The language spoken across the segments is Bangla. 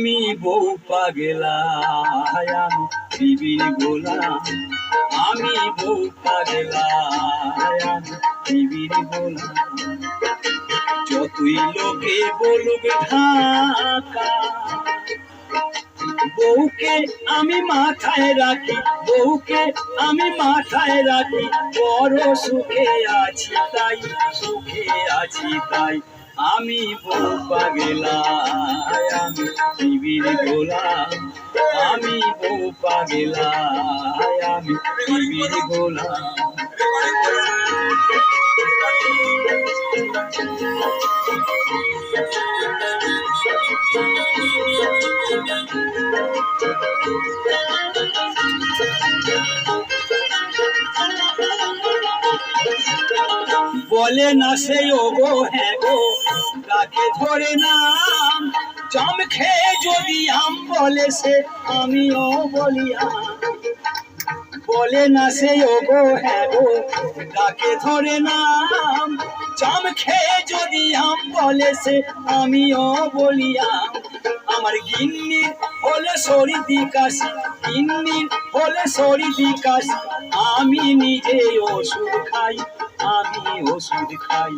আমি বউ পাগলা, আমি বিবির গোলাম। আমি বউ পাগলা, আমি বিবির গোলাম। যতই লোকে বলুক ঢাকা, বউকে আমি মাথায় রাখি, বউকে আমি মাথায় রাখি। বড় সুখে আছি তাই, সুখে আছি তাই। আমি বউ পাগলা, আমি বিবির গোলাম। আমি বউ পাগলা, আমি বিবির গোলাম। বলে না সে ও গো হ্যাঁ গো, তাকে ধরে নাম। জাম খেয়ে যদি আম বলে সে, আমিও বলি আম। বলে না সে ও গো হ্যাঁ গো, তাকে ধরে নাম। জাম খেয়ে যদি আম বলে সে, আমিও বলি আম। আমার গিন্নির হলে সর্দি কাশি, গিন্নির হলে সর্দি কাশি। আমি নিজে ওষুধ খাই, আমি ওষুধ খাই।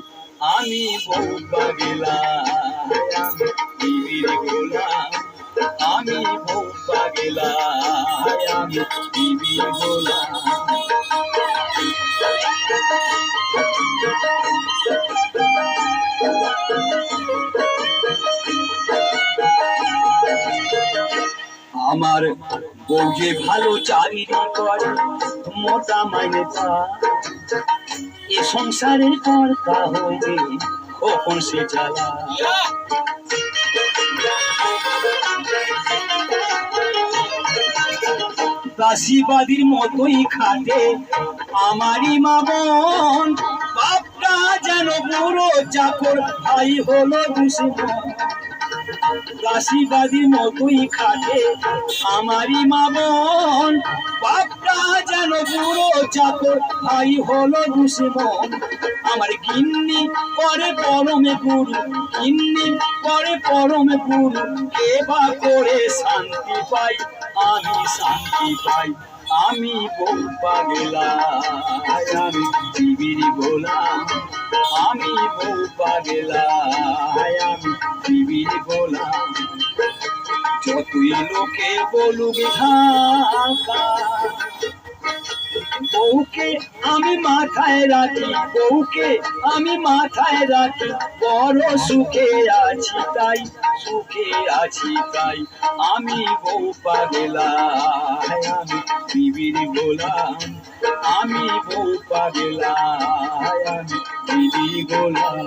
আমি বউ পাগলা, আমি বিবির গোলাম। আমি বউ পাগলা, আমি বিবির গোলাম। আমার বউ যে ভালো চাকরি করে, মোটা মাইনে পায়। এ সংসারের কর্তা হইবে কখন সে জ্বালা। দাসীবাদীর মতোই খাটে আমারই মা বোন। বাপটা যেন বুড়ো চাকর, ভাই হলো দুশ্মন। দাসীবাদীর মতোই খাটে আমারই মা বোন। বাপটা যেন বুড়ো চাকর, ভাই হলো দুশ্মন। আমার গিন্নি করে পরমে গুরু, গিন্নি করে পরমে গুরু। কে বা করে শান্তি পাই, আমি শান্তি পাই। আমি বউ পাগলা, আমি বিবির গোলাম। আমি বউ পাগলা, আমি বিবির গোলাম। যতই লোকে বলুক ঢাকা, বউকে আমি মাথায় রাখি, বউকে আমি মাথায় রাখি। বড় সুখে আছি তাই, সুখে আছি তাই। আমি বউ পাগলা, আমি বিবির গোলাম। আমি বউ পাগলা, আমি বিবির গোলাম।